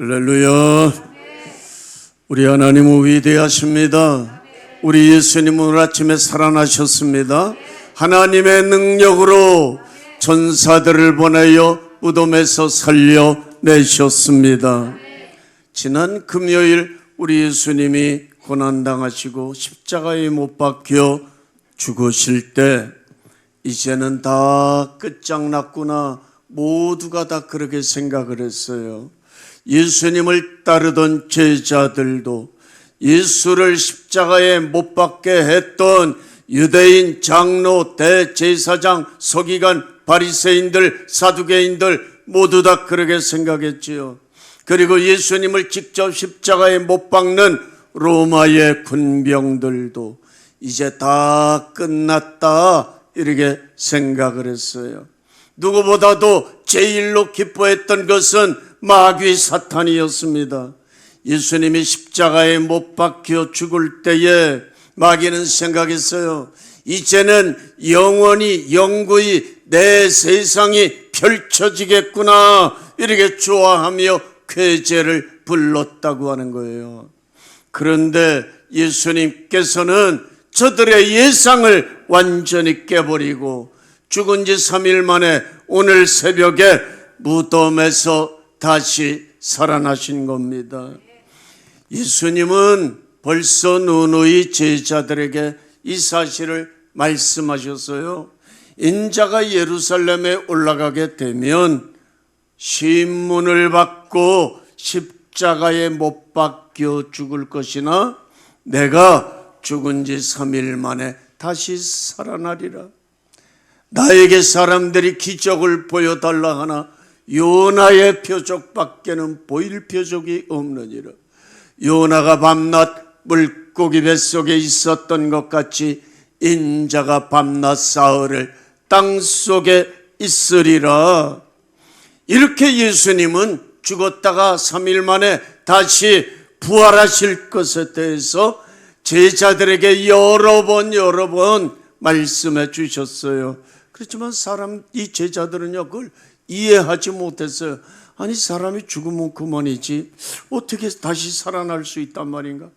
할렐루야. 우리 하나님은 위대하십니다. 우리 예수님은 오늘 아침에 살아나셨습니다. 하나님의 능력으로 전사들을 보내어 무덤에서 살려내셨습니다. 지난 금요일 우리 예수님이 고난당하시고 십자가에 못 박혀 죽으실 때 이제는 다 끝장났구나, 모두가 다 그렇게 생각을 했어요. 예수님을 따르던 제자들도, 예수를 십자가에 못 박게 했던 유대인 장로, 대제사장, 서기관, 바리새인들, 사두개인들 모두 다 그렇게 생각했지요. 그리고 예수님을 직접 십자가에 못 박는 로마의 군병들도 이제 다 끝났다 이렇게 생각을 했어요. 누구보다도 제일로 기뻐했던 것은 마귀 사탄이었습니다. 예수님이 십자가에 못 박혀 죽을 때에 마귀는 생각했어요. 이제는 영원히 내 세상이 펼쳐지겠구나, 이렇게 좋아하며 쾌재를 불렀다고 하는 거예요. 그런데 예수님께서는 저들의 예상을 완전히 깨버리고 죽은 지 3일 만에 오늘 새벽에 무덤에서 다시 살아나신 겁니다. 예수님은 벌써 누누이 제자들에게 이 사실을 말씀하셨어요. 인자가 예루살렘에 올라가게 되면 신문을 받고 십자가에 못 박혀 죽을 것이나 내가 죽은 지 3일 만에 다시 살아나리라. 나에게 사람들이 기적을 보여달라 하나 요나의 표적밖에는 보일 표적이 없느니라. 요나가 밤낮 물고기 뱃속에 있었던 것 같이 인자가 밤낮 사흘을 땅속에 있으리라. 이렇게 예수님은 죽었다가 3일 만에 다시 부활하실 것에 대해서 제자들에게 여러 번 말씀해 주셨어요. 그렇지만 이 제자들은요, 그걸 이해하지 못했어요. 아니, 사람이 죽으면 그만이지 어떻게 다시 살아날 수 있단 말인가?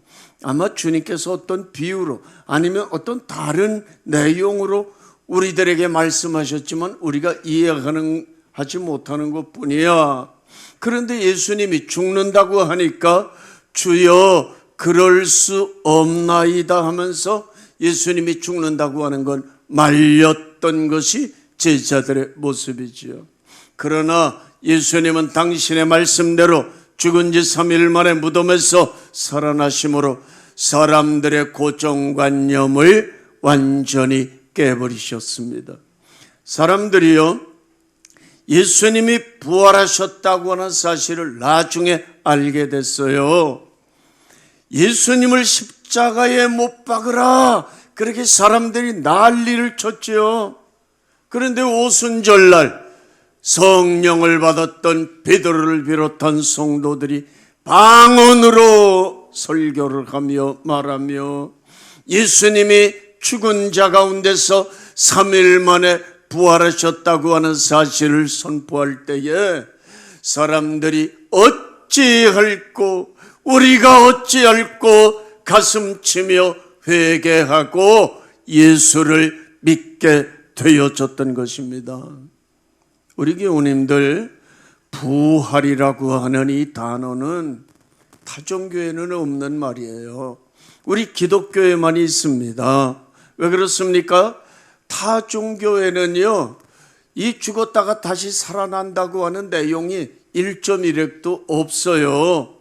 아마 주님께서 어떤 비유로 아니면 어떤 다른 내용으로 우리들에게 말씀하셨지만 우리가 이해하지 못하는 것뿐이야. 그런데 예수님이 죽는다고 하니까 주여 그럴 수 없나이다 하면서 예수님이 죽는다고 하는 건 말렸던 것이 제자들의 모습이지요. 그러나 예수님은 당신의 말씀대로 죽은 지 3일 만에 무덤에서 살아나심으로 사람들의 고정관념을 완전히 깨버리셨습니다. 사람들이요, 예수님이 부활하셨다고 하는 사실을 나중에 알게 됐어요. 예수님을 십자가에 못 박으라, 그렇게 사람들이 난리를 쳤죠. 그런데 오순절날 성령을 받았던 베드로를 비롯한 성도들이 방언으로 설교를 하며 말하며 예수님이 죽은 자 가운데서 3일 만에 부활하셨다고 하는 사실을 선포할 때에 사람들이 어찌할꼬, 우리가 어찌할꼬 가슴치며 회개하고 예수를 믿게 되어졌던 것입니다. 우리 교우님들, 부활이라고 하는 이 단어는 타종교회는 없는 말이에요. 우리 기독교에만 있습니다. 왜 그렇습니까? 타종교회는요, 이 죽었다가 다시 살아난다고 하는 내용이 1.1핵도 없어요.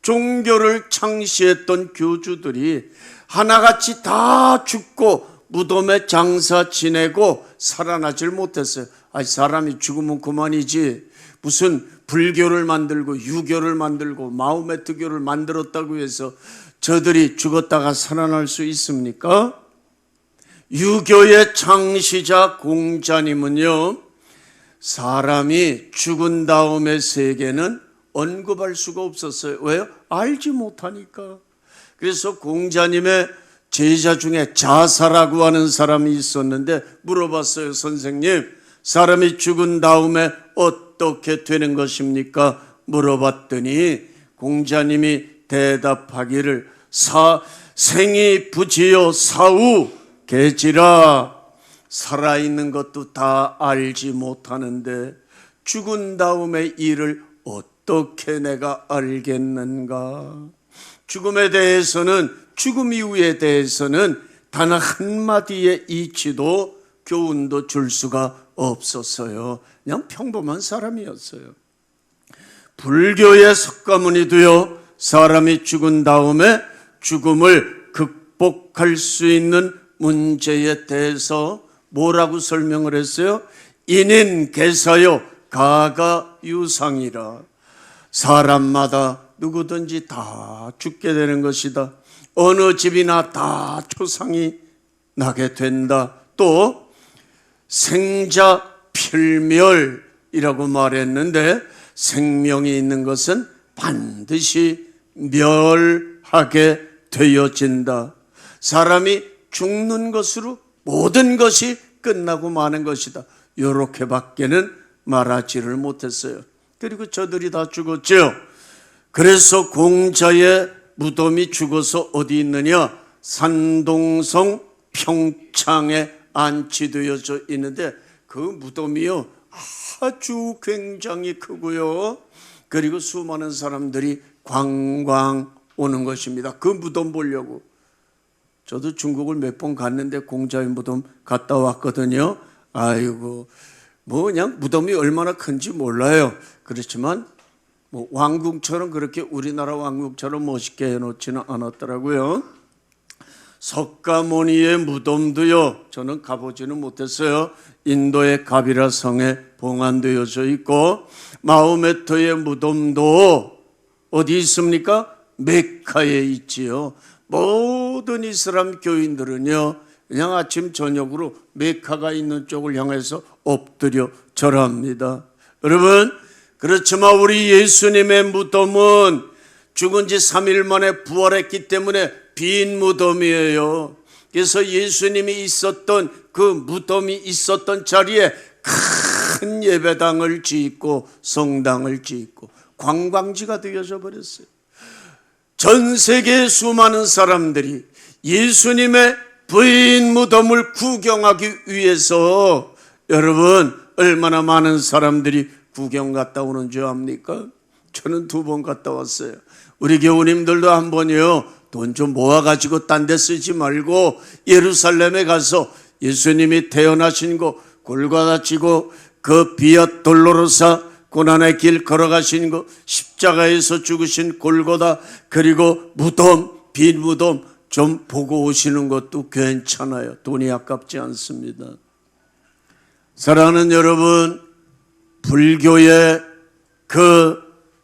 종교를 창시했던 교주들이 하나같이 다 죽고 무덤에 장사 지내고 살아나질 못했어요. 아니, 사람이 죽으면 그만이지 무슨 불교를 만들고 유교를 만들고 마호메트교를 만들었다고 해서 저들이 죽었다가 살아날 수 있습니까? 유교의 창시자 공자님은요, 사람이 죽은 다음의 세계는 언급할 수가 없었어요. 왜요? 알지 못하니까. 그래서 공자님의 제자 중에 자사라고 하는 사람이 있었는데 물어봤어요. 선생님, 사람이 죽은 다음에 어떻게 되는 것입니까? 물어봤더니 공자님이 대답하기를 생이 부지요 사후 계지라. 살아있는 것도 다 알지 못하는데 죽은 다음의 일을 어떻게 내가 알겠는가. 죽음에 대해서는, 죽음 이후에 대해서는 단 한마디의 이치도 교훈도 줄 수가 없었어요. 그냥 평범한 사람이었어요. 불교의 석가모니도요, 사람이 죽은 다음에 죽음을 극복할 수 있는 문제에 대해서 뭐라고 설명을 했어요? 인인계사요 가가유상이라. 사람마다 누구든지 다 죽게 되는 것이다. 어느 집이나 다 초상이 나게 된다. 또 생자필멸이라고 말했는데 생명이 있는 것은 반드시 멸하게 되어진다. 사람이 죽는 것으로 모든 것이 끝나고 마는 것이다. 이렇게밖에는 말하지를 못했어요. 그리고 저들이 다 죽었죠. 그래서 공자의 무덤이 죽어서 어디 있느냐? 산동성 평창에 안치되어져 있는데 그 무덤이요 아주 굉장히 크고요. 그리고 수많은 사람들이 관광 오는 것입니다. 그 무덤 보려고. 저도 중국을 몇 번 갔는데 공자의 무덤 갔다 왔거든요. 아이고, 뭐 그냥 무덤이 얼마나 큰지 몰라요. 그렇지만 뭐 왕궁처럼 그렇게 우리나라 왕궁처럼 멋있게 해놓지는 않았더라고요. 석가모니의 무덤도요, 저는 가보지는 못했어요. 인도의 가비라 성에 봉안되어져 있고, 마호메트의 무덤도 어디 있습니까? 메카에 있지요. 모든 이슬람 교인들은요, 그냥 아침 저녁으로 메카가 있는 쪽을 향해서 엎드려 절합니다. 여러분, 그렇지만 우리 예수님의 무덤은 죽은 지 3일 만에 부활했기 때문에 빈 무덤이에요. 그래서 예수님이 있었던 그 무덤이 있었던 자리에 큰 예배당을 짓고 성당을 짓고 관광지가 되어져 버렸어요. 전 세계의 수많은 사람들이 예수님의 빈 무덤을 구경하기 위해서 여러분 얼마나 많은 사람들이 구경 갔다 오는 줄 압니까? 저는 2번 갔다 왔어요. 우리 교우님들도 한 번이요, 돈 좀 모아가지고 딴 데 쓰지 말고 예루살렘에 가서 예수님이 태어나신 곳 골고다 지고 그 비아 돌로로사 고난의 길 걸어가신 것, 십자가에서 죽으신 골고다, 그리고 무덤, 빈 무덤 좀 보고 오시는 것도 괜찮아요. 돈이 아깝지 않습니다. 사랑하는 여러분, 불교의 그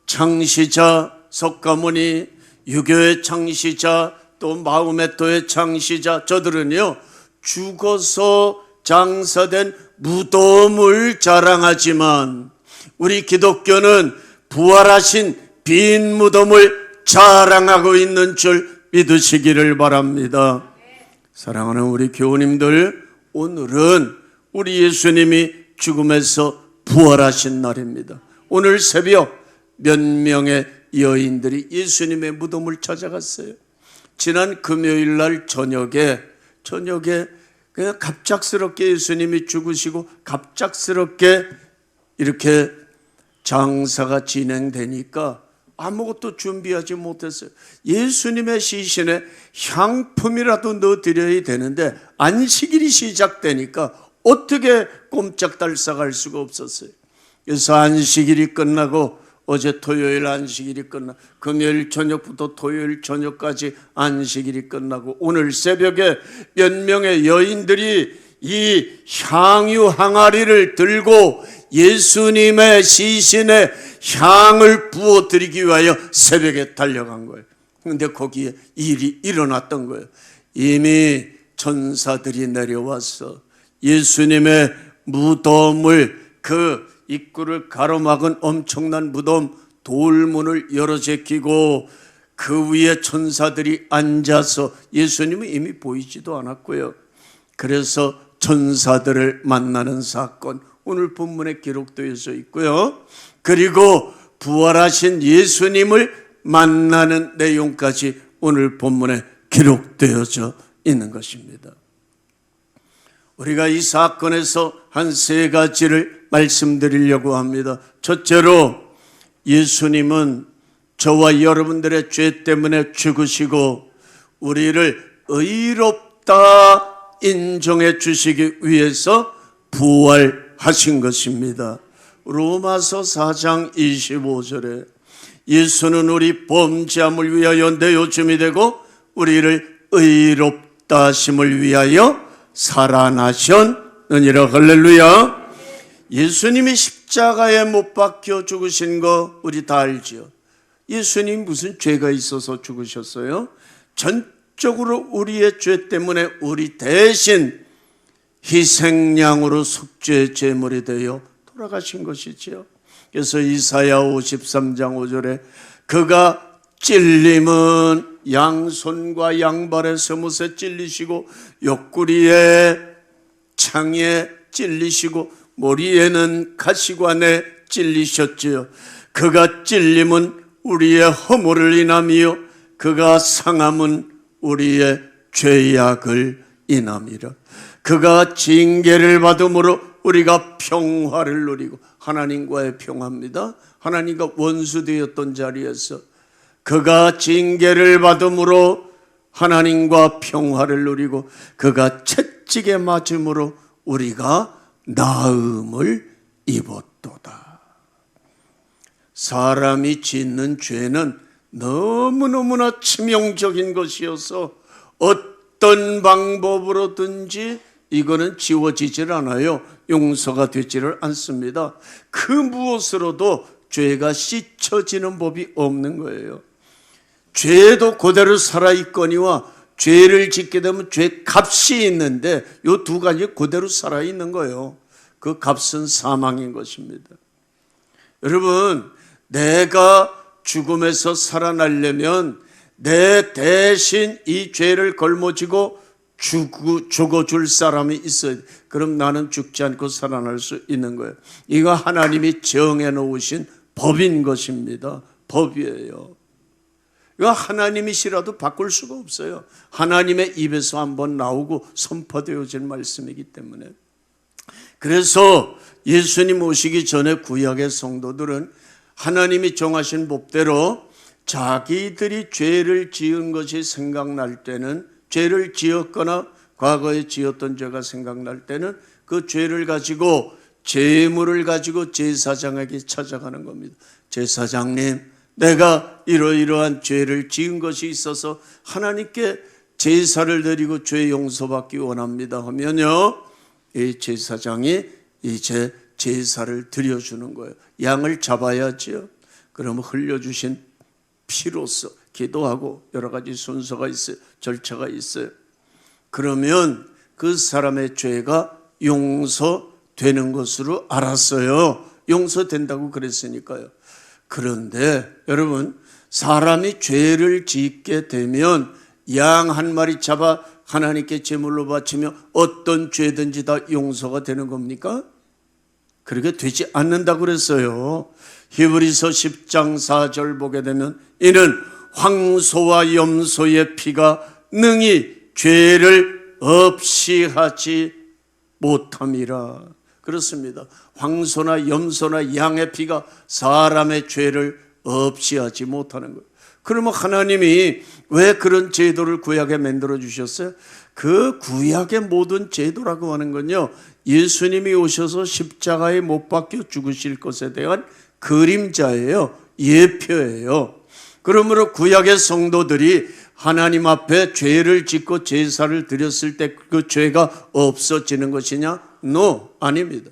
창시자 석가모니, 유교의 창시자, 또 마호메토의 창시자, 저들은요 죽어서 장사된 무덤을 자랑하지만 우리 기독교는 부활하신 빈 무덤을 자랑하고 있는 줄 믿으시기를 바랍니다. 사랑하는 우리 교우님들, 오늘은 우리 예수님이 죽음에서 부활하신 날입니다. 오늘 새벽 몇 명의 여인들이 예수님의 무덤을 찾아갔어요. 지난 금요일 날 저녁에 그냥 갑작스럽게 예수님이 죽으시고 갑작스럽게 이렇게 장사가 진행되니까 아무것도 준비하지 못했어요. 예수님의 시신에 향품이라도 넣어드려야 되는데 안식일이 시작되니까 어떻게 꼼짝달싹할 수가 없었어요. 그래서 안식일이 끝나고 어제 토요일 안식일이 끝나고 금요일 저녁부터 토요일 저녁까지 안식일이 끝나고 오늘 새벽에 몇 명의 여인들이 이 향유 항아리를 들고 예수님의 시신에 향을 부어드리기 위하여 새벽에 달려간 거예요. 그런데 거기에 일이 일어났던 거예요. 이미 천사들이 내려와서 예수님의 무덤을, 그 입구를 가로막은 엄청난 무덤 돌문을 열어 제끼고 그 위에 천사들이 앉아서, 예수님은 이미 보이지도 않았고요. 그래서 천사들을 만나는 사건, 오늘 본문에 기록되어 있고요. 그리고 부활하신 예수님을 만나는 내용까지 오늘 본문에 기록되어져 있는 것입니다. 우리가 이 사건에서 한 세 가지를 말씀드리려고 합니다. 첫째로, 예수님은 저와 여러분들의 죄 때문에 죽으시고 우리를 의롭다 인정해 주시기 위해서 부활하신 것입니다. 로마서 4장 25절에 예수는 우리 범죄함을 위하여 내어줌이 되고 우리를 의롭다 하심을 위하여 살아나셨느니라. 할렐루야. 예수님이 십자가에 못 박혀 죽으신 거 우리 다 알죠. 예수님 무슨 죄가 있어서 죽으셨어요? 전적으로 우리의 죄 때문에 우리 대신 희생양으로 속죄 제물이 되어 돌아가신 것이지요. 그래서 이사야 53장 5절에 그가 찔림은 양손과 양발에 스못에 찔리시고 옆구리에 창에 찔리시고 머리에는 가시관에 찔리셨지요. 그가 찔림은 우리의 허물을 인함이요 그가 상함은 우리의 죄악을 인함이라. 그가 징계를 받음으로 우리가 평화를 누리고, 하나님과의 평화입니다. 하나님과 원수되었던 자리에서 그가 징계를 받음으로 하나님과 평화를 누리고 그가 채찍에 맞음으로 우리가 나음을 입었도다. 사람이 짓는 죄는 너무너무나 치명적인 것이어서 어떤 방법으로든지 이거는 지워지질 않아요. 용서가 되지를 않습니다. 그 무엇으로도 죄가 씻혀지는 법이 없는 거예요. 죄도 그대로 살아있거니와 죄를 짓게 되면 죄 값이 있는데 이 두 가지 그대로 살아있는 거예요. 그 값은 사망인 것입니다. 여러분, 내가 죽음에서 살아나려면 내 대신 이 죄를 걸머지고 죽어줄 사람이 있어야 돼. 그럼 나는 죽지 않고 살아날 수 있는 거예요. 이거 하나님이 정해 놓으신 법인 것입니다. 법이에요. 이거 하나님이시라도 바꿀 수가 없어요. 하나님의 입에서 한번 나오고 선포되어진 말씀이기 때문에. 그래서 예수님 오시기 전에 구약의 성도들은 하나님이 정하신 법대로 자기들이 죄를 지은 것이 생각날 때는, 죄를 지었거나 과거에 지었던 죄가 생각날 때는 그 죄를 가지고, 제물을 가지고 제사장에게 찾아가는 겁니다. 제사장님, 내가 이러이러한 죄를 지은 것이 있어서 하나님께 제사를 드리고 죄 용서받기 원합니다 하면요, 이 제사장이 이제 제사를 드려주는 거예요. 양을 잡아야지요. 그러면 흘려주신 피로써 기도하고 여러 가지 순서가 있어요. 절차가 있어요. 그러면 그 사람의 죄가 용서되는 것으로 알았어요. 용서된다고 그랬으니까요. 그런데 여러분, 사람이 죄를 짓게 되면 양 한 마리 잡아 하나님께 제물로 바치며 어떤 죄든지 다 용서가 되는 겁니까? 그렇게 되지 않는다고 그랬어요. 히브리서 10장 4절 보게 되면 이는 황소와 염소의 피가 능히 죄를 없이 하지 못함이라. 그렇습니다. 황소나 염소나 양의 피가 사람의 죄를 없이 하지 못하는 거예요. 그러면 하나님이 왜 그런 제도를 구약에 만들어 주셨어요? 그 구약의 모든 제도라고 하는 건요, 예수님이 오셔서 십자가에 못 박혀 죽으실 것에 대한 그림자예요. 예표예요. 그러므로 구약의 성도들이 하나님 앞에 죄를 짓고 제사를 드렸을 때 그 죄가 없어지는 것이냐? No, 아닙니다.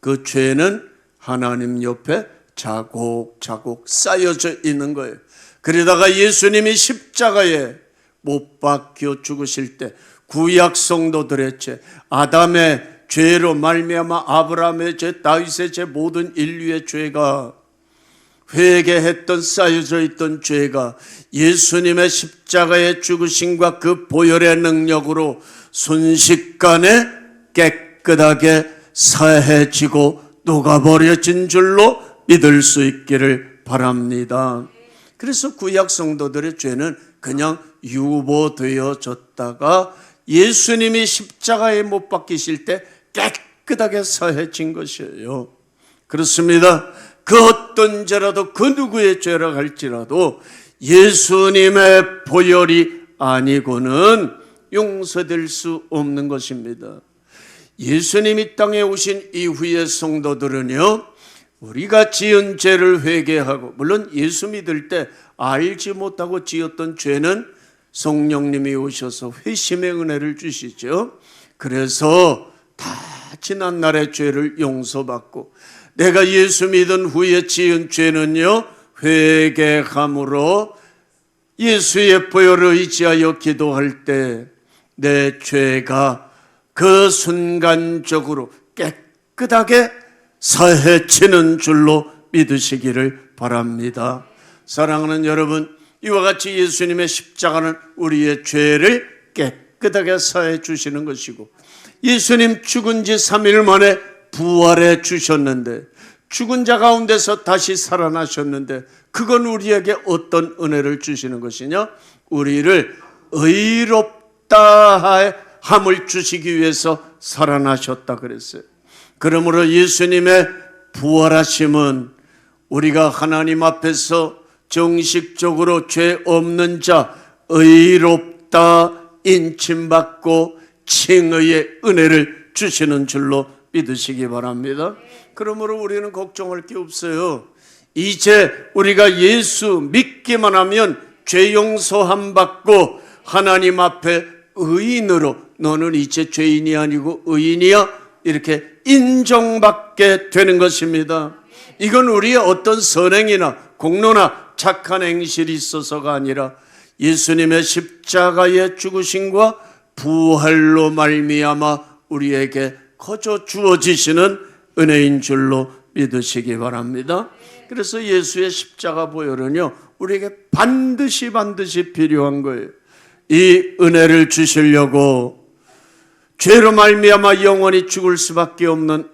그 죄는 하나님 옆에 자곡자곡 쌓여져 있는 거예요. 그러다가 예수님이 십자가에 못 박혀 죽으실 때 구약 성도들의 죄, 아담의 죄로 말미암아 아브라함의 죄, 다윗의 죄, 모든 인류의 죄가, 회개했던 쌓여져 있던 죄가 예수님의 십자가의 죽으심과 그 보혈의 능력으로 순식간에 깨끗하게 사해지고 녹아버려진 줄로 믿을 수 있기를 바랍니다. 그래서 구약 성도들의 죄는 그냥 유보되어졌다가 예수님이 십자가에 못 박히실 때 깨끗하게 사해진 것이에요. 그렇습니다. 그 어떤 죄라도 그 누구의 죄라 할지라도 예수님의 보혈이 아니고는 용서될 수 없는 것입니다. 예수님이 땅에 오신 이후의 성도들은요, 우리가 지은 죄를 회개하고, 물론 예수 믿을 때 알지 못하고 지었던 죄는 성령님이 오셔서 회심의 은혜를 주시죠. 그래서 다 지난 날의 죄를 용서받고, 내가 예수 믿은 후에 지은 죄는요, 회개함으로 예수의 보혈을 의지하여 기도할 때 내 죄가 그 순간적으로 깨끗하게 사해지는 줄로 믿으시기를 바랍니다. 사랑하는 여러분, 이와 같이 예수님의 십자가는 우리의 죄를 깨끗하게 사해 주시는 것이고, 예수님 죽은 지 3일 만에 부활해 주셨는데, 죽은 자 가운데서 다시 살아나셨는데, 그건 우리에게 어떤 은혜를 주시는 것이냐? 우리를 의롭다 함을 주시기 위해서 살아나셨다 그랬어요. 그러므로 예수님의 부활하심은 우리가 하나님 앞에서 정식적으로 죄 없는 자, 의롭다 인침받고 칭의의 은혜를 주시는 줄로 믿으시기 바랍니다. 그러므로 우리는 걱정할 게 없어요. 이제 우리가 예수 믿기만 하면 죄 용서함 받고 하나님 앞에 의인으로, 너는 이제 죄인이 아니고 의인이야, 이렇게 인정받게 되는 것입니다. 이건 우리의 어떤 선행이나 공로나 착한 행실이 있어서가 아니라 예수님의 십자가의 죽으심과 부활로 말미암아 우리에게 거저 주어지시는 은혜인 줄로 믿으시기 바랍니다. 그래서 예수의 십자가 보혈은요, 우리에게 반드시 필요한 거예요. 이 은혜를 주시려고 죄로 말미암아 영원히 죽을 수밖에 없는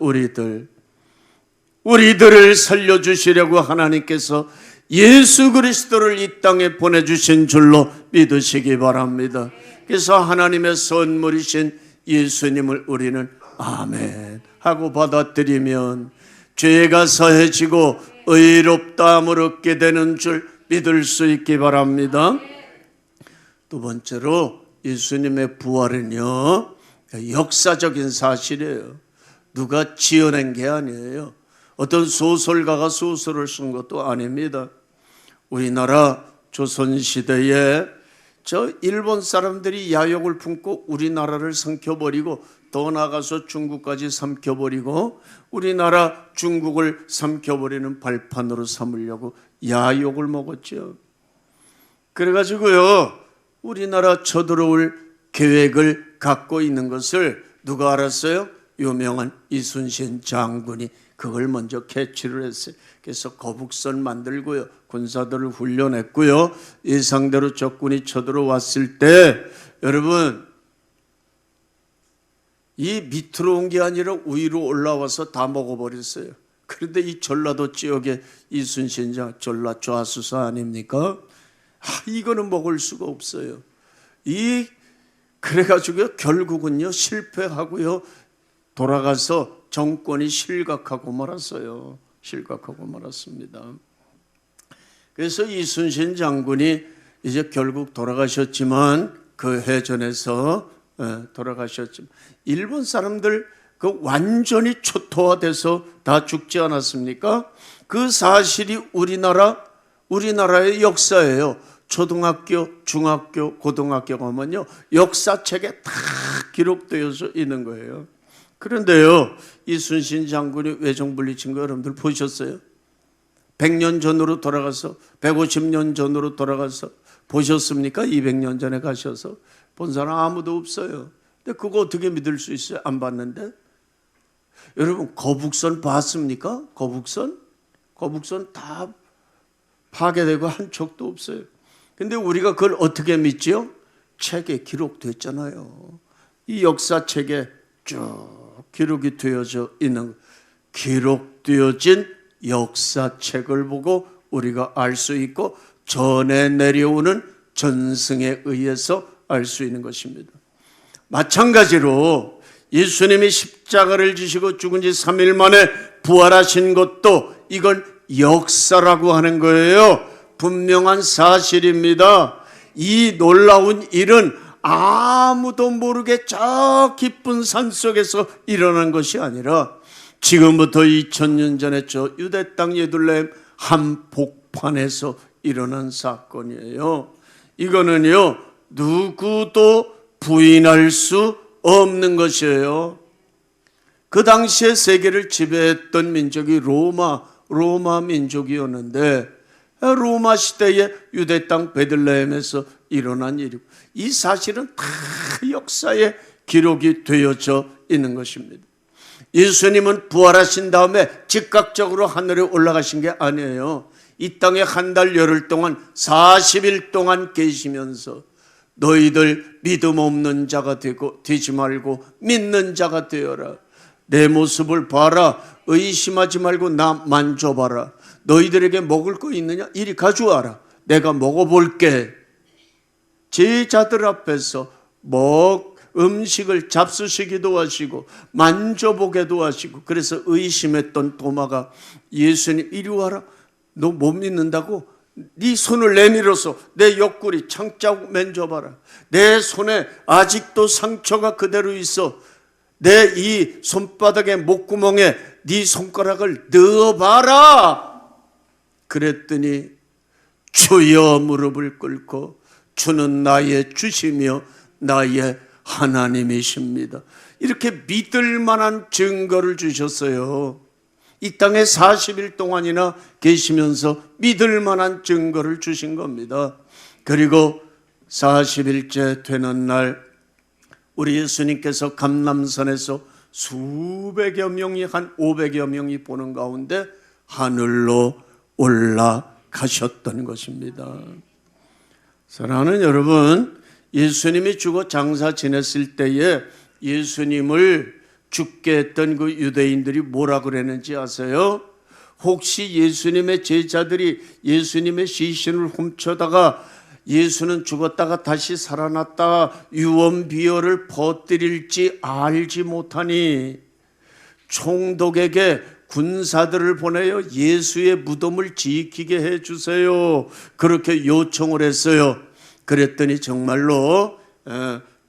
우리들을 살려주시려고 하나님께서 예수 그리스도를 이 땅에 보내주신 줄로 믿으시기 바랍니다. 그래서 하나님의 선물이신 예수님을 우리는 아멘 하고 받아들이면 죄가 사해지고 의롭다함을 얻게 되는 줄 믿을 수 있기 바랍니다. 두 번째로, 예수님의 부활은요, 역사적인 사실이에요. 누가 지어낸 게 아니에요. 어떤 소설가가 소설을 쓴 것도 아닙니다. 우리나라 조선시대에 일본 사람들이 야욕을 품고 우리나라를 삼켜버리고, 더 나아가서 중국까지 삼켜버리고, 우리나라 중국을 삼켜버리는 발판으로 삼으려고 야욕을 먹었죠. 그래가지고요, 우리나라 쳐들어올 계획을 갖고 있는 것을 누가 알았어요? 유명한 이순신 장군이 그걸 먼저 캐치를 했어요. 그래서 거북선 만들고요, 군사들을 훈련했고요, 예상대로 적군이 쳐들어왔을 때, 여러분, 이 밑으로 온 게 아니라 위로 올라와서 다 먹어버렸어요. 그런데 이 전라도 지역의 이순신 장, 전라 좌수사 아닙니까? 이거는 먹을 수가 없어요. 그래가지고 결국은요, 실패하고요, 돌아가서 정권이 실각하고 말았어요. 실각하고 말았습니다. 그래서 이순신 장군이 이제 결국 돌아가셨지만, 그 해전에서 돌아가셨지만, 일본 사람들 그 완전히 초토화돼서 다 죽지 않았습니까? 그 사실이 우리나라의 역사예요. 초등학교, 중학교, 고등학교 가면요, 역사책에 다 기록되어져 있는 거예요. 그런데요, 이순신 장군이 외정분리친 거 여러분들 보셨어요? 100년 전으로 돌아가서, 150년 전으로 돌아가서 보셨습니까? 200년 전에 가셔서 본 사람 아무도 없어요. 근데 그거 어떻게 믿을 수 있어요? 안 봤는데? 여러분, 거북선 봤습니까? 거북선 다 파괴되고 한 척도 없어요. 근데 우리가 그걸 어떻게 믿지요? 책에 기록됐잖아요. 이 역사책에 쭉 기록이 되어져 있는, 기록되어진 역사책을 보고 우리가 알 수 있고 전에 내려오는 전승에 의해서 알 수 있는 것입니다. 마찬가지로 예수님이 십자가를 지시고 죽은 지 3일 만에 부활하신 것도 이건 역사라고 하는 거예요. 분명한 사실입니다. 이 놀라운 일은 아무도 모르게 저 깊은 산 속에서 일어난 것이 아니라 지금부터 2000년 전에 저 유대 땅 예루살렘 한복판에서 일어난 사건이에요. 이거는요, 누구도 부인할 수 없는 것이에요. 그 당시에 세계를 지배했던 민족이 로마 민족이었는데 로마 시대에 유대 땅 베들레헴에서 일어난 일이고 이 사실은 다 역사에 기록이 되어져 있는 것입니다. 예수님은 부활하신 다음에 즉각적으로 하늘에 올라가신 게 아니에요. 이 땅에 한 달 열흘 동안 40일 동안 계시면서 너희들 믿음 없는 자가 되지 말고 믿는 자가 되어라. 내 모습을 봐라. 의심하지 말고 나 만져봐라. 너희들에게 먹을 거 있느냐? 이리 가져와라. 내가 먹어볼게. 제자들 앞에서 음식을 잡수시기도 하시고 만져보게도 하시고, 그래서 의심했던 도마가 예수님 이리 와라. 너 못 믿는다고? 네 손을 내밀어서 내 옆구리 창자국 만져봐라. 내 손에 아직도 상처가 그대로 있어. 내 이 손바닥에 목구멍에 네 손가락을 넣어봐라. 그랬더니 주여 무릎을 꿇고 주는 나의 주시며 나의 하나님이십니다. 이렇게 믿을 만한 증거를 주셨어요. 이 땅에 40일 동안이나 계시면서 믿을 만한 증거를 주신 겁니다. 그리고 40일째 되는 날 우리 예수님께서 감람산에서 수백여 명이, 한 500여 명이 보는 가운데 하늘로 올라가셨던 것입니다. 사랑하는 여러분, 예수님이 죽어 장사 지냈을 때에 예수님을 죽게 했던 그 유대인들이 뭐라 그랬는지 아세요? 혹시 예수님의 제자들이 예수님의 시신을 훔쳐다가 예수는 죽었다가 다시 살아났다 유언비어를 퍼뜨릴지 알지 못하니 총독에게 군사들을 보내어 예수의 무덤을 지키게 해주세요. 그렇게 요청을 했어요. 그랬더니 정말로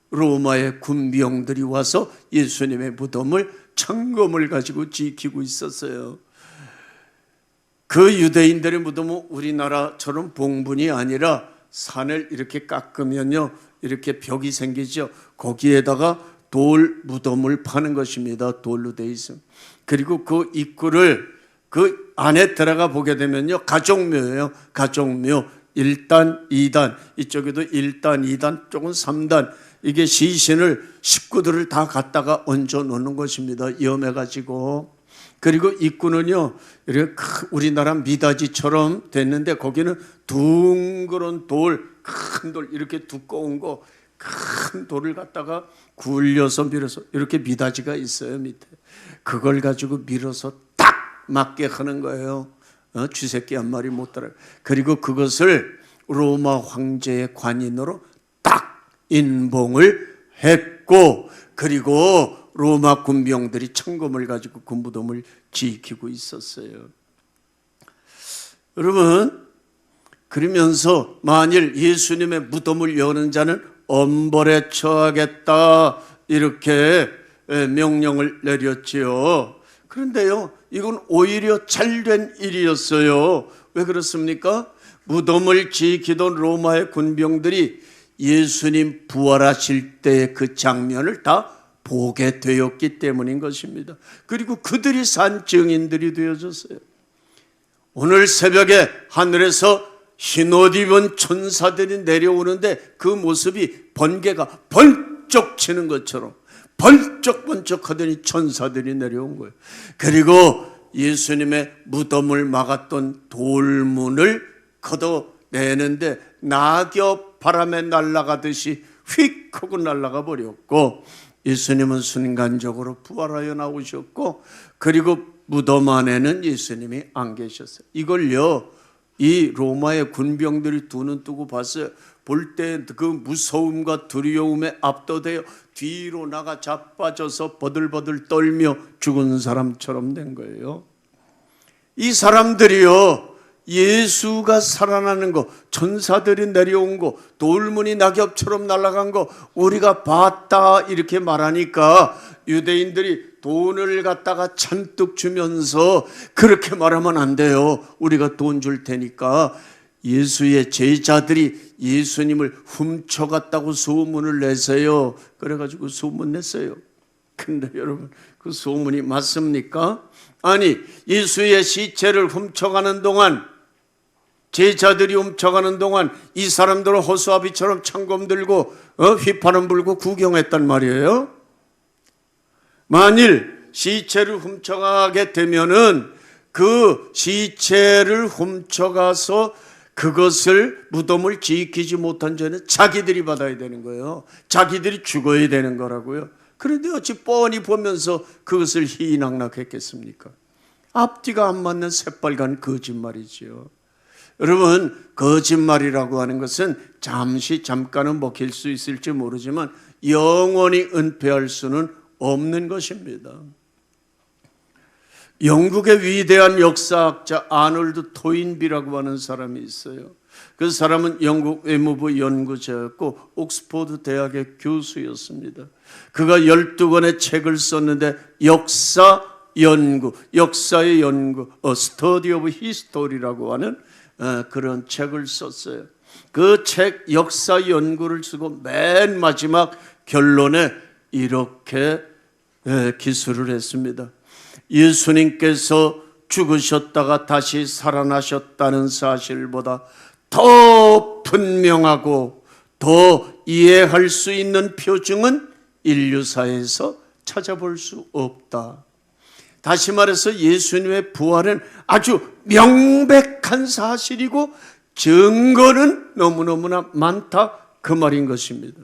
로마의 군병들이 와서 예수님의 무덤을 창검을 가지고 지키고 있었어요. 그 유대인들의 무덤은 우리나라처럼 봉분이 아니라 산을 이렇게 깎으면요, 이렇게 벽이 생기죠. 거기에다가 돌 무덤을 파는 것입니다. 돌로 돼 있음. 그리고 그 입구를 그 안에 들어가 보게 되면요, 가족묘예요. 가족묘 1단, 2단, 이쪽에도 1단, 2단, 쪽은 3단. 이게 시신을 식구들을 다 갖다가 얹어 놓는 것입니다. 위험해가지고. 그리고 입구는요, 이렇게 우리나라 미닫이처럼 됐는데 거기는 둥그런 돌, 큰 돌, 이렇게 두꺼운 거, 큰 돌을 갖다가 굴려서 밀어서 이렇게 미닫이가 있어요, 밑에. 그걸 가지고 밀어서 딱 맞게 하는 거예요. 쥐새끼 한 마리 못 따라. 그리고 그것을 로마 황제의 관인으로 딱 인봉을 했고, 그리고 로마 군병들이 창검을 가지고 그 무덤을 지키고 있었어요. 여러분, 그러면서 만일 예수님의 무덤을 여는 자는 엄벌에 처하겠다, 이렇게 명령을 내렸지요. 그런데요, 이건 오히려 잘된 일이었어요. 왜 그렇습니까? 무덤을 지키던 로마의 군병들이 예수님 부활하실 때의 그 장면을 다 보게 되었기 때문인 것입니다. 그리고 그들이 산 증인들이 되어졌어요. 오늘 새벽에 하늘에서 흰옷 입은 천사들이 내려오는데 그 모습이 번개가 번쩍 치는 것처럼 번쩍번쩍 하더니 천사들이 내려온 거예요. 그리고 예수님의 무덤을 막았던 돌문을 걷어내는데 낙엽 바람에 날아가듯이 휙 하고 날아가 버렸고, 예수님은 순간적으로 부활하여 나오셨고, 그리고 무덤 안에는 예수님이 안 계셨어요. 이걸요, 이 로마의 군병들이 두 눈 뜨고 봤어요. 볼 때 그 무서움과 두려움에 압도되어 뒤로 나가 자빠져서 버들버들 떨며 죽은 사람처럼 된 거예요. 이 사람들이요, 예수가 살아나는 거, 천사들이 내려온 거, 돌문이 낙엽처럼 날아간 거 우리가 봤다 이렇게 말하니까 유대인들이 돈을 갖다가 잔뜩 주면서 그렇게 말하면 안 돼요. 우리가 돈 줄 테니까. 예수의 제자들이 예수님을 훔쳐갔다고 소문을 내세요. 그래가지고 소문 냈어요. 근데 여러분, 그 소문이 맞습니까? 아니, 예수의 시체를 훔쳐가는 동안, 제자들이 훔쳐가는 동안 이 사람들은 허수아비처럼 창검 들고 휘파람 불고 구경했단 말이에요. 만일 시체를 훔쳐가게 되면은 그 시체를 훔쳐가서 그것을 무덤을 지키지 못한 죄는 자기들이 받아야 되는 거예요. 자기들이 죽어야 되는 거라고요. 그런데 어찌 뻔히 보면서 그것을 희희낙낙했겠습니까? 앞뒤가 안 맞는 새빨간 거짓말이지요. 여러분, 거짓말이라고 하는 것은 잠깐은 먹힐 수 있을지 모르지만 영원히 은폐할 수는 없는 것입니다. 영국의 위대한 역사학자 아놀드 토인비라고 하는 사람이 있어요. 그 사람은 영국 외무부 연구자였고 옥스퍼드 대학의 교수였습니다. 그가 12권의 책을 썼는데 역사의 연구, Study of History라고 하는 그런 책을 썼어요. 그 책 역사 연구를 쓰고 맨 마지막 결론에 이렇게 기술을 했습니다. 예수님께서 죽으셨다가 다시 살아나셨다는 사실보다 더 분명하고 더 이해할 수 있는 표징은 인류사에서 찾아볼 수 없다. 다시 말해서 예수님의 부활은 아주 명백한 사실이고 증거는 너무너무나 많다, 그 말인 것입니다.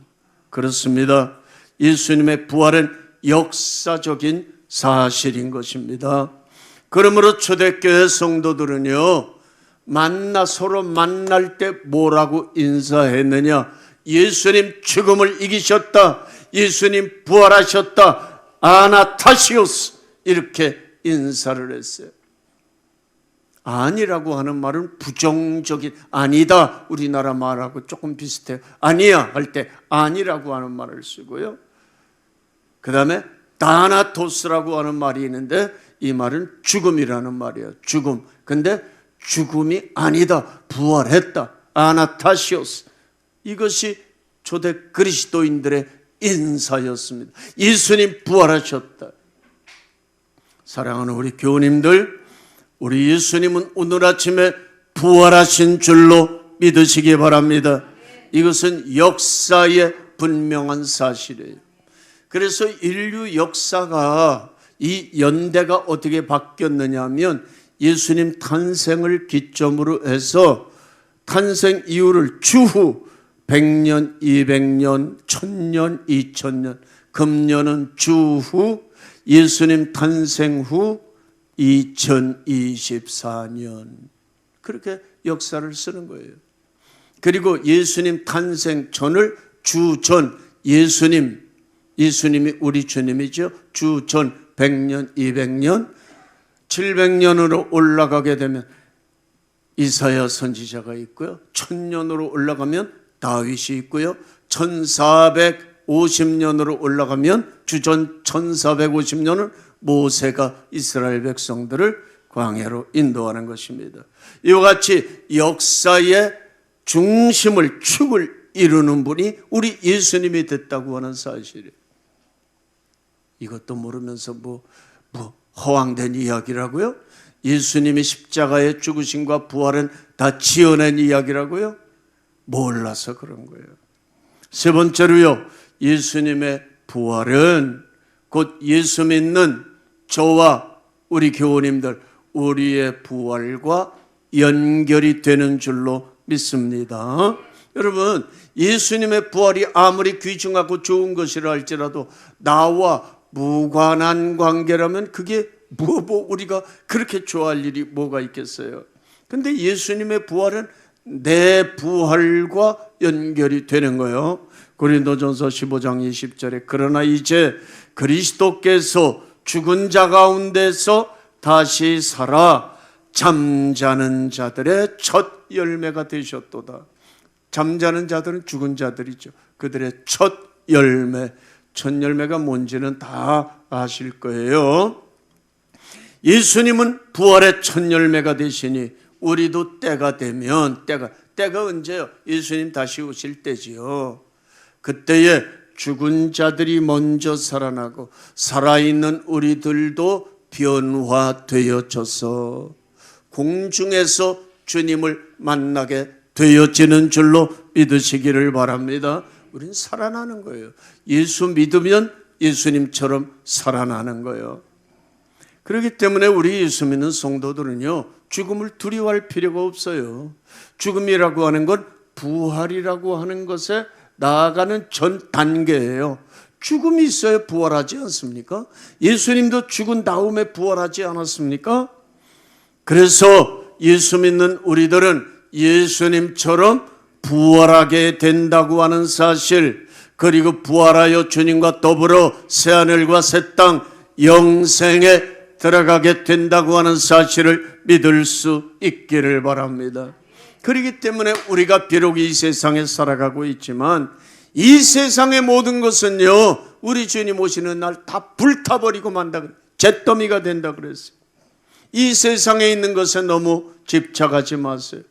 그렇습니다. 예수님의 부활은 역사적인 사실인 것입니다. 그러므로 초대교회 성도들은요, 서로 만날 때 뭐라고 인사했느냐? 예수님 죽음을 이기셨다, 예수님 부활하셨다, 아나타시오스, 이렇게 인사를 했어요. 아니라고 하는 말은 부정적인, 아니다, 우리나라 말하고 조금 비슷해요. 아니야 할 때 아니라고 하는 말을 쓰고요. 그 다음에 다나토스라고 하는 말이 있는데 이 말은 죽음이라는 말이에요. 죽음. 근데 죽음이 아니다, 부활했다, 아나타시오스. 이것이 초대 그리스도인들의 인사였습니다. 예수님 부활하셨다. 사랑하는 우리 교우님들, 우리 예수님은 오늘 아침에 부활하신 줄로 믿으시기 바랍니다. 이것은 역사의 분명한 사실이에요. 그래서 인류 역사가, 이 연대가 어떻게 바뀌었느냐 하면 예수님 탄생을 기점으로 해서 탄생 이후를 주후 100년, 200년, 1000년, 2000년, 금년은 주후, 예수님 탄생 후 2024년, 그렇게 역사를 쓰는 거예요. 그리고 예수님 탄생 전을 주전, 예수님이 우리 주님이죠. 주전 100년, 200년, 700년으로 올라가게 되면 이사야 선지자가 있고요. 1000년으로 올라가면 다윗이 있고요. 1450년으로 올라가면 주전 1450년은 모세가 이스라엘 백성들을 광야로 인도하는 것입니다. 이와 같이 역사의 중심을, 축을 이루는 분이 우리 예수님이 됐다고 하는 사실이에요. 이것도 모르면서 뭐 허황된 이야기라고요? 예수님이 십자가의 죽으심과 부활은 다 지어낸 이야기라고요? 몰라서 그런 거예요. 세 번째로요, 예수님의 부활은 곧 예수 믿는 저와 우리 교우님들, 우리의 부활과 연결이 되는 줄로 믿습니다. 여러분, 예수님의 부활이 아무리 귀중하고 좋은 것이라 할지라도 나와 무관한 관계라면 그게 우리가 그렇게 좋아할 일이 뭐가 있겠어요? 근데 예수님의 부활은 내 부활과 연결이 되는 거예요. 고린도전서 15장 20절에 그러나 이제 그리스도께서 죽은 자 가운데서 다시 살아 잠자는 자들의 첫 열매가 되셨도다. 잠자는 자들은 죽은 자들이죠. 그들의 첫 열매, 첫 열매가 뭔지는 다 아실 거예요. 예수님은 부활의 첫 열매가 되시니 우리도 때가 되면, 때가 언제요? 예수님 다시 오실 때지요. 그때에 죽은 자들이 먼저 살아나고 살아있는 우리들도 변화되어져서 공중에서 주님을 만나게 되어지는 줄로 믿으시기를 바랍니다. 우린 살아나는 거예요. 예수 믿으면 예수님처럼 살아나는 거예요. 그렇기 때문에 우리 예수 믿는 성도들은요, 죽음을 두려워할 필요가 없어요. 죽음이라고 하는 건 부활이라고 하는 것에 나아가는 전 단계예요. 죽음이 있어야 부활하지 않습니까? 예수님도 죽은 다음에 부활하지 않았습니까? 그래서 예수 믿는 우리들은 예수님처럼 부활하게 된다고 하는 사실, 그리고 부활하여 주님과 더불어 새하늘과 새 땅 영생에 들어가게 된다고 하는 사실을 믿을 수 있기를 바랍니다. 그렇기 때문에 우리가 비록 이 세상에 살아가고 있지만 이 세상의 모든 것은요, 우리 주님 오시는 날 다 불타버리고 만다, 잿더미가 된다 그랬어요. 이 세상에 있는 것에 너무 집착하지 마세요.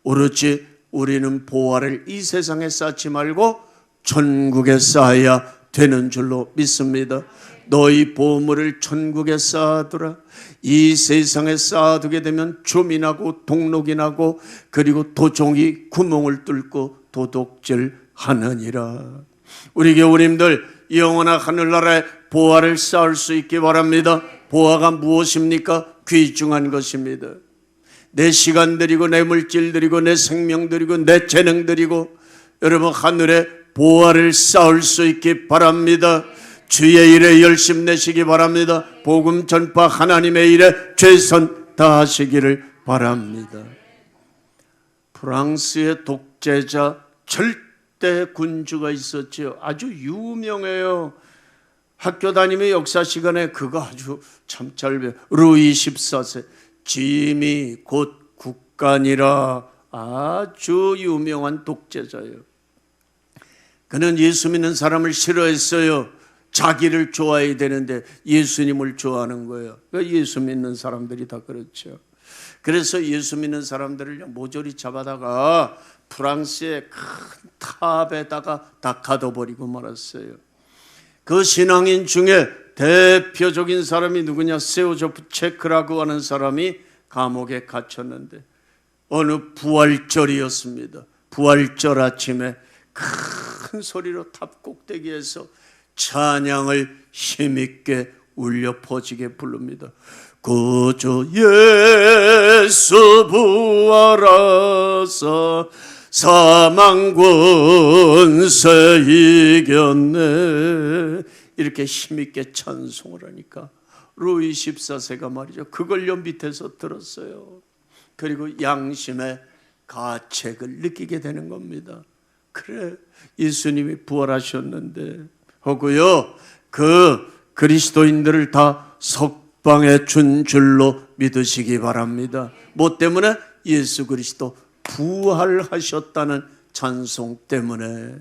오로지 우리는 보화를 이 세상에 쌓지 말고 천국에 쌓아야 되는 줄로 믿습니다. 너희 보물을 천국에 쌓아두라. 이 세상에 쌓아두게 되면 조미 나고 동록이 나고 그리고 도종이 구멍을 뚫고 도둑질 하느니라. 우리 교우님들 영원한 하늘나라에 보화를 쌓을 수 있기 바랍니다. 보화가 무엇입니까? 귀중한 것입니다. 내 시간 드리고 내 물질 드리고 내 생명 드리고 내 재능 드리고 여러분 하늘에 보화를 쌓을 수 있기 바랍니다. 주의 일에 열심 내시기 바랍니다. 복음 전파 하나님의 일에 최선 다하시기를 바랍니다. 프랑스의 독재자 절대 군주가 있었지요. 아주 유명해요. 학교 다니며 역사 시간에 그거 아주 참 잘 배워. 루이 14세 짐이 곧 국간이라, 아주 유명한 독재자예요. 그는 예수 믿는 사람을 싫어했어요. 자기를 좋아해야 되는데 예수님을 좋아하는 거예요. 그러니까 예수 믿는 사람들이 다 그렇죠. 그래서 예수 믿는 사람들을 모조리 잡아다가 프랑스의 큰 탑에다가 다 가둬버리고 말았어요. 그 신앙인 중에 대표적인 사람이 누구냐? 세오조프체크라고 하는 사람이 감옥에 갇혔는데 어느 부활절이었습니다. 부활절 아침에 큰 소리로 탑 꼭대기에서 찬양을 힘있게 울려 퍼지게 부릅니다. 구주 예수 부활하사 사망 권세 이겼네. 이렇게 힘있게 찬송을 하니까 루이 14세가 말이죠, 그걸요 밑에서 들었어요. 그리고 양심의 가책을 느끼게 되는 겁니다. 그래, 예수님이 부활하셨는데 하고요, 그 그리스도인들을 다 석방해 준 줄로 믿으시기 바랍니다. 뭐 때문에? 예수 그리스도 부활하셨다는 찬송 때문에.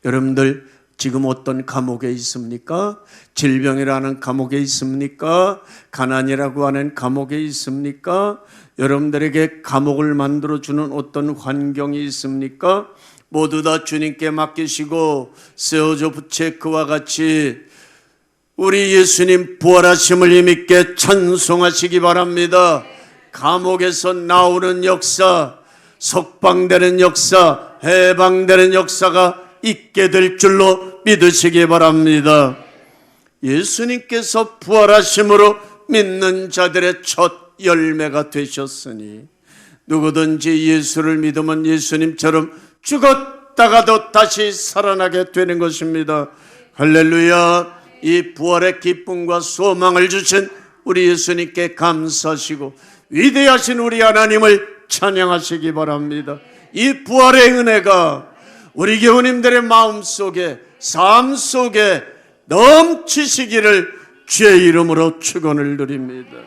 여러분들 지금 어떤 감옥에 있습니까? 질병이라는 감옥에 있습니까? 가난이라고 하는 감옥에 있습니까? 여러분들에게 감옥을 만들어주는 어떤 환경이 있습니까? 모두 다 주님께 맡기시고 세오조프체크와 같이 우리 예수님 부활하심을 힘있게 찬송하시기 바랍니다. 감옥에서 나오는 역사, 석방되는 역사, 해방되는 역사가 있게 될 줄로 믿으시기 바랍니다. 예수님께서 부활하심으로 믿는 자들의 첫 열매가 되셨으니 누구든지 예수를 믿으면 예수님처럼 죽었다가도 다시 살아나게 되는 것입니다. 할렐루야. 이 부활의 기쁨과 소망을 주신 우리 예수님께 감사하시고 위대하신 우리 하나님을 찬양하시기 바랍니다. 이 부활의 은혜가 우리 교우님들의 마음속에, 삶 속에 넘치시기를 주의 이름으로 축원을 드립니다.